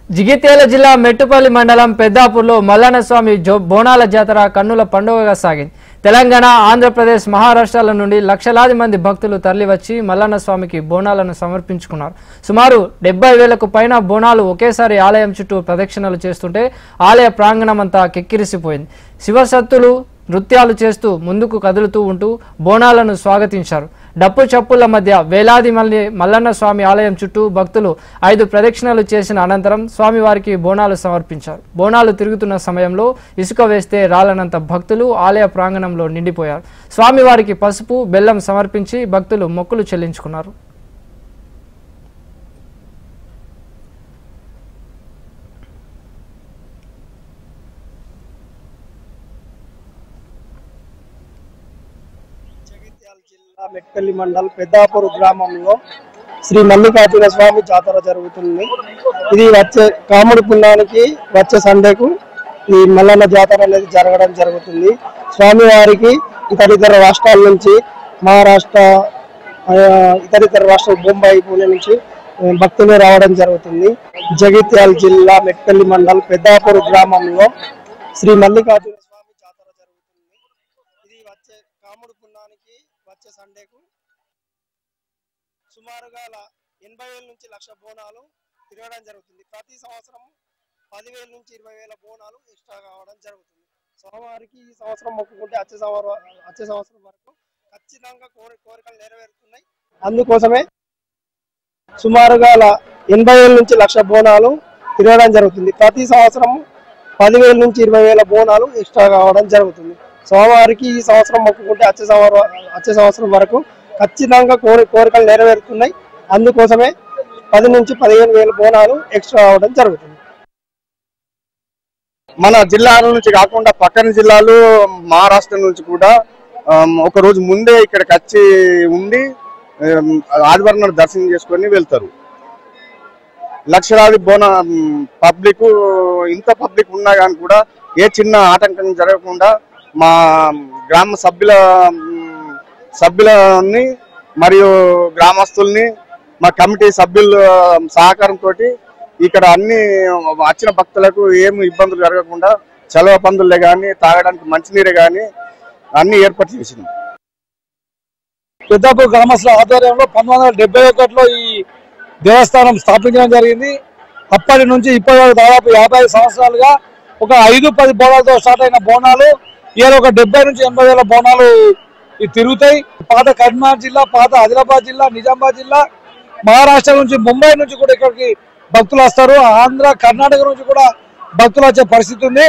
జిగిత్యాల జిల్లా మెట్టుపల్లి మండలం పెద్దాపూర్లో మల్లన్న స్వామి బోనాల జాతర కన్నుల పండుగగా సాగింది. తెలంగాణ, ఆంధ్రప్రదేశ్, మహారాష్ట్రాల నుండి లక్షలాది మంది భక్తులు తరలివచ్చి మల్లన్న స్వామికి బోనాలను సమర్పించుకున్నారు. సుమారు 70,000కు పైన బోనాలు ఒకేసారి ఆలయం చుట్టూ ప్రదక్షిణలు చేస్తుంటే ఆలయ ప్రాంగణమంతా కిక్కిరిసిపోయింది. శివసత్తులు నృత్యాలు చేస్తూ ముందుకు కదులుతూ ఉంటూ బోనాలను స్వాగతించారు. డప్పు చప్పుల మధ్య వేలాది మంది మల్లన్న స్వామి ఆలయం చుట్టూ భక్తులు 5 ప్రదక్షిణలు చేసిన అనంతరం స్వామివారికి బోనాలు సమర్పించారు. బోనాలు తిరుగుతున్న సమయంలో ఇసుక వేస్తే రాలనంత భక్తులు ఆలయ ప్రాంగణంలో నిండిపోయారు. స్వామివారికి పసుపు, బెల్లం సమర్పించి భక్తులు మొక్కులు చెల్లించుకున్నారు. జిల్లా మెట్పల్లి మండల్ పెద్దాపూర్ గ్రామంలో శ్రీ మల్లికార్జున స్వామి జాతర జరుగుతుంది. ఇది వచ్చే కాముడి పుణ్యానికి వచ్చే సండేకు ఈ మల్లన్న జాతర అనేది జరగడం జరుగుతుంది. స్వామివారికి ఇతర రాష్ట్రాల నుంచి, మహారాష్ట్ర, ఇతర రాష్ట్రాలు, బొంబాయి, పూణె నుంచి భక్తులు రావడం జరుగుతుంది. జగిత్యాల జిల్లా మెట్పల్లి మండల్ పెద్దాపూర్ గ్రామంలో శ్రీ మల్లికార్జున స్వామి జాతర జరుగుతుంది. ఇది వచ్చే కాముడి పుణ్యానికి వచ్చే సండేకు సుమారుగా 80,000 నుంచి 1,00,000 బోనాలు తిరగడం జరుగుతుంది. ప్రతి సంవత్సరం 10,000 నుంచి 20,000 బోనాలు ఎక్స్ట్రా కావడం జరుగుతుంది. స్వామివారికి ఈ సంవత్సరం మొక్కుకుంటే వచ్చే సంవత్సరం వరకు ఖచ్చితంగా కోరికలు నెరవేరుతున్నాయి. అందుకోసమే సుమారుగా 80,000 నుంచి 1,00,000 బోనాలు తిరగడం జరుగుతుంది. ప్రతి సంవత్సరం 10,000 నుంచి 20,000 బోనాలు ఎక్స్ట్రా కావడం జరుగుతుంది. స్వామివారికి ఈ సంవత్సరం మొక్కుకుంటే వచ్చే సంవత్సరం వరకు ఖచ్చితంగా కోరికలు నెరవేరుతున్నాయి. అందుకోసమే 10 నుంచి 15,000 బోనాలు ఎక్స్ట్రా అవడం జరుగుతుంది. మన జిల్లాల నుంచి కాకుండా పక్కన జిల్లాలు, మహారాష్ట్ర నుంచి కూడా ఒక రోజు ముందే ఇక్కడికి వచ్చి ఉండి ఆదివారం దర్శనం చేసుకొని వెళ్తారు. లక్షలాది పబ్లిక్, ఇంత పబ్లిక్ ఉన్నా కానీ కూడా ఏ చిన్న ఆటంకం జరగకుండా మా గ్రామ సభ్యులని మరియు గ్రామస్తుల్ని, మా కమిటీ సభ్యుల సహకారంతో ఇక్కడ అన్ని వచ్చిన భక్తులకు ఏమి ఇబ్బందులు జరగకుండా చలవ పందులే కానీ, తాగడానికి మంచినీరే కానీ అన్ని ఏర్పాటు చేసింది. పెద్దాపూర్ గ్రామస్తుల ఆధ్వర్యంలో 1971లో ఈ దేవస్థానం స్థాపించడం జరిగింది. అప్పటి నుంచి ఇప్పటి వరకు దాదాపు 55 సంవత్సరాలుగా ఒక 5-10 బోనాలతో స్టార్ట్ అయిన బోనాలు ఇవాళ ఒక 70 నుంచి 80,000 బోనాలు తిరుగుతాయి. పాత కరీంనగర్ జిల్లా, పాత ఆదిలాబాద్ జిల్లా, నిజామాబాద్ జిల్లా, మహారాష్ట్ర నుంచి, ముంబై నుంచి కూడా ఇక్కడికి భక్తులు వస్తారు. ఆంధ్ర, కర్ణాటక నుంచి కూడా భక్తులు వచ్చే పరిస్థితి ఉంది.